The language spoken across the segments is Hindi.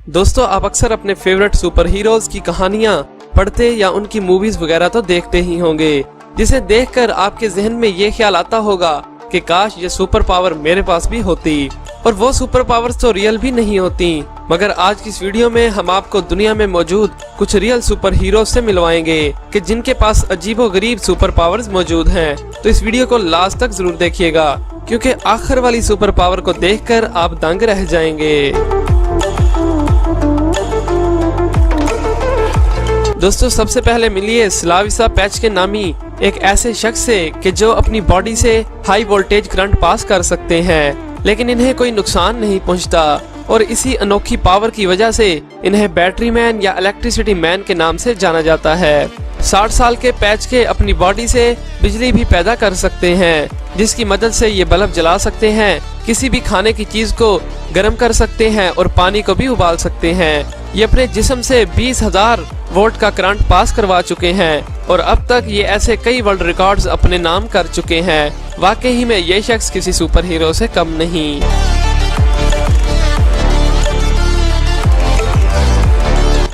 दोस्तों, आप अक्सर अपने फेवरेट सुपर हीरोज की कहानियां पढ़ते या उनकी मूवीज वगैरह तो देखते ही होंगे, जिसे देखकर आपके जहन में ये ख्याल आता होगा कि काश ये सुपर पावर मेरे पास भी होती। और वो सुपर पावर्स तो रियल भी नहीं होती, मगर आज की इस वीडियो में हम आपको दुनिया में मौजूद कुछ रियल सुपर हीरो से मिलवाएंगे कि जिनके पास अजीबोगरीब सुपर पावर्स मौजूद हैं। तो इस वीडियो को लास्ट तक जरूर देखिएगा, क्योंकि आखिर वाली सुपर पावर को देखकर आप दंग रह जाएंगे। दोस्तों, सबसे पहले मिलिए स्लाविसा पैच के नामी एक ऐसे शख्स से कि जो अपनी बॉडी से हाई वोल्टेज करंट पास कर सकते हैं, लेकिन इन्हें कोई नुकसान नहीं पहुंचता। और इसी अनोखी पावर की वजह से इन्हें बैटरी मैन या इलेक्ट्रिसिटी मैन के नाम से जाना जाता है। 60 साल के पैच के अपनी बॉडी से बिजली भी पैदा कर सकते हैं, जिसकी मदद से ये बल्ब जला सकते हैं, किसी भी खाने की चीज को गर्म कर सकते हैं और पानी को भी उबाल सकते हैं। ये अपने जिस्म से 20,000 वोल्ट का करंट पास करवा चुके हैं और अब तक ये ऐसे कई वर्ल्ड रिकॉर्ड्स अपने नाम कर चुके हैं। वाकई में ये शख्स किसी सुपर हीरो से कम नहीं।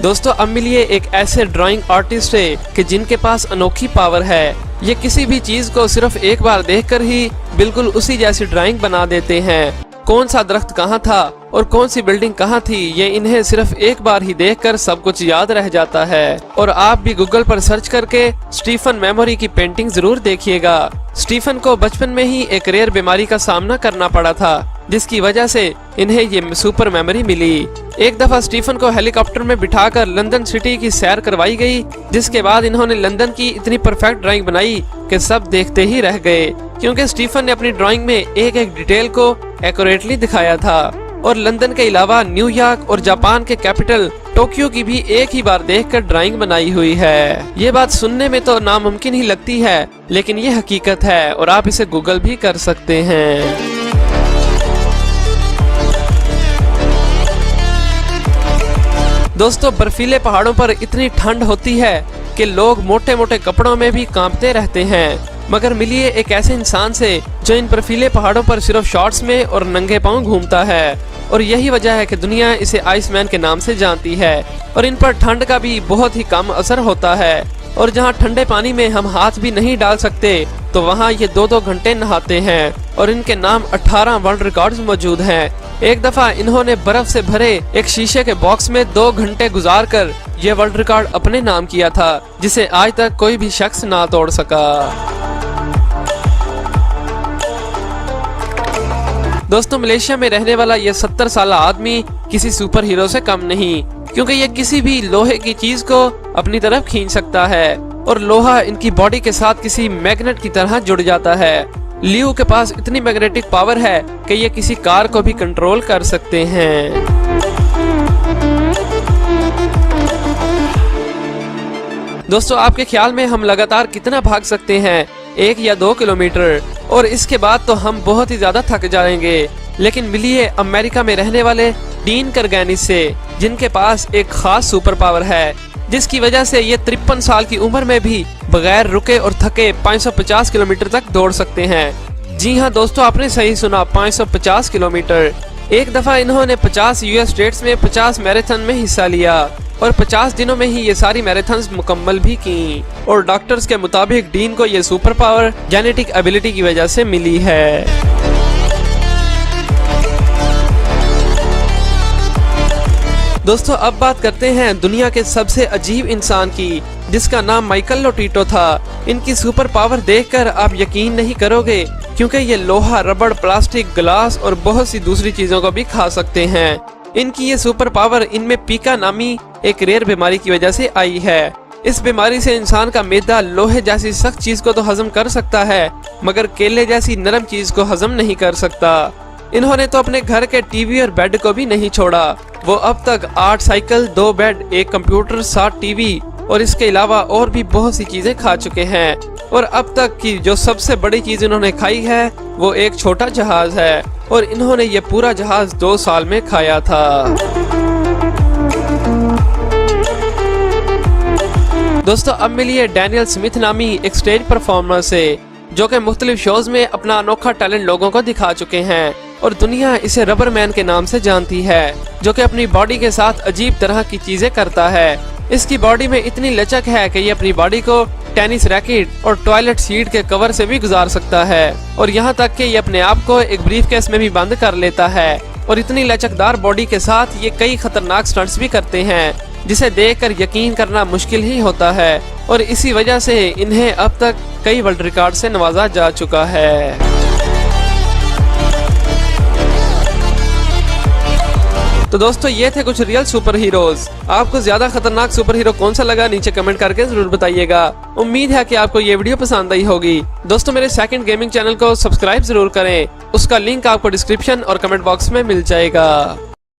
दोस्तों, अब मिलिए एक ऐसे ड्राइंग आर्टिस्ट से कि जिनके पास अनोखी पावर है। ये किसी भी चीज को सिर्फ एक बार देखकर ही बिल्कुल उसी जैसी ड्राइंग बना देते हैं। कौन सा दरख्त कहाँ था और कौन सी बिल्डिंग कहाँ थी, ये इन्हें सिर्फ एक बार ही देखकर सब कुछ याद रह जाता है। और आप भी गूगल पर सर्च करके स्टीफन मेमोरी की पेंटिंग जरूर देखिएगा। स्टीफन को बचपन में ही एक रेयर बीमारी का सामना करना पड़ा था, जिसकी वजह से इन्हें ये सुपर मेमोरी मिली। एक दफा स्टीफन को हेलीकॉप्टर में बिठाकर लंदन सिटी की सैर करवाई गई, जिसके बाद इन्होंने लंदन की इतनी परफेक्ट ड्राइंग बनाई कि सब देखते ही रह गए, क्योंकि स्टीफन ने अपनी ड्राइंग में एक एक डिटेल को एक्यूरेटली दिखाया था। और लंदन के अलावा न्यूयॉर्क और जापान के कैपिटल टोक्यो की भी एक ही बार देखकर ड्राइंग बनाई हुई है। ये बात सुनने में तो नामुमकिन ही लगती है, लेकिन ये हकीकत है और आप इसे गूगल भी कर सकते हैं। दोस्तों, बर्फीले पहाड़ों पर इतनी ठंड होती है कि लोग मोटे मोटे कपड़ों में भी कांपते रहते हैं, मगर मिलिए एक ऐसे इंसान से जो इन बर्फीले पहाड़ों पर सिर्फ शॉर्ट्स में और नंगे पांव घूमता है। और यही वजह है कि दुनिया इसे आइसमैन के नाम से जानती है। और इन पर ठंड का भी बहुत ही कम असर होता है। और जहां ठंडे पानी में हम हाथ भी नहीं डाल सकते, तो वहां ये 2-2 घंटे नहाते हैं। और इनके नाम 18 वर्ल्ड रिकॉर्ड्स मौजूद हैं। एक दफा इन्होंने बर्फ से भरे एक शीशे के बॉक्स में 2 घंटे गुजारकर ये वर्ल्ड रिकॉर्ड अपने नाम किया था, जिसे आज तक कोई भी शख्स ना तोड़ सका। दोस्तों, मलेशिया में रहने वाला ये 70 साल आदमी किसी सुपर हीरो से कम नहीं, क्योंकि ये किसी भी लोहे की चीज को अपनी तरफ खींच सकता है और लोहा इनकी बॉडी के साथ किसी मैग्नेट की तरह जुड़ जाता है। लियो के पास इतनी मैग्नेटिक पावर है कि ये किसी कार को भी कंट्रोल कर सकते हैं। दोस्तों, आपके ख्याल में हम लगातार कितना भाग सकते हैं? 1 या 2 किलोमीटर, और इसके बाद तो हम बहुत ही ज्यादा थक जाएंगे। लेकिन मिलिए अमेरिका में रहने वाले डीन करगैनिस से, जिनके पास एक खास सुपर पावर है, जिसकी वजह से ये 53 साल की उम्र में भी बगैर रुके और थके 550 किलोमीटर तक दौड़ सकते हैं। जी हाँ दोस्तों, आपने सही सुना, 550 किलोमीटर। एक दफा इन्होंने 50 यूएस स्टेट्स में 50 मैराथन में हिस्सा लिया और 50 दिनों में ही ये सारी मैराथन्स मुकम्मल भी की। और डॉक्टर्स के मुताबिक डीन को ये सुपर पावर जेनेटिक एबिलिटी की वजह से मिली है। दोस्तों, अब बात करते हैं दुनिया के सबसे अजीब इंसान की, जिसका नाम माइकल लोटीटो था। इनकी सुपर पावर देखकर आप यकीन नहीं करोगे, क्योंकि ये लोहा, रबड़, प्लास्टिक, ग्लास और बहुत सी दूसरी चीजों को भी खा सकते हैं। इनकी ये सुपर पावर इनमें पीका नामी एक रेयर बीमारी की वजह से आई है। इस बीमारी से इंसान का मैदा लोहे जैसी सख्त चीज को तो हजम कर सकता है, मगर केले जैसी नरम चीज को हजम नहीं कर सकता। इन्होंने तो अपने घर के टीवी और बेड को भी नहीं छोड़ा। वो अब तक 8 साइकिल, 2 बेड, 1 कंप्यूटर, 7 टीवी और इसके अलावा और भी बहुत सी चीजें खा चुके हैं। और अब तक की जो सबसे बड़ी चीज इन्होंने खाई है वो एक छोटा जहाज है, और इन्होंने ये पूरा जहाज 2 साल में खाया था। दोस्तों, अब मिलिए डैनियल स्मिथ नामी एक स्टेज परफॉर्मर से, जो कि मुख्तलिफ शोज में अपना अनोखा टैलेंट लोगों को दिखा चुके हैं। और दुनिया इसे रबर मैन के नाम से जानती है, जो कि अपनी बॉडी के साथ अजीब तरह की चीजें करता है। इसकी बॉडी में इतनी लचक है कि ये अपनी बॉडी को टेनिस रैकेट और टॉयलेट सीट के कवर से भी गुजार सकता है, और यहाँ तक कि ये अपने आप को एक ब्रीफकेस में भी बंद कर लेता है। और इतनी लचकदार बॉडी के साथ ये कई खतरनाक स्टंट्स भी करते हैं, जिसे देखकर यकीन करना मुश्किल ही होता है। और इसी वजह से इन्हें अब तक कई वर्ल्ड रिकॉर्ड से नवाजा जा चुका है। तो दोस्तों ये थे कुछ रियल सुपर हीरोज। आपको ज्यादा खतरनाक सुपर हीरो कौन सा लगा, नीचे कमेंट करके जरूर बताइएगा। उम्मीद है कि आपको ये वीडियो पसंद आई होगी। दोस्तों मेरे सेकंड गेमिंग चैनल को सब्सक्राइब जरूर करें, उसका लिंक आपको डिस्क्रिप्शन और कमेंट बॉक्स में मिल जाएगा।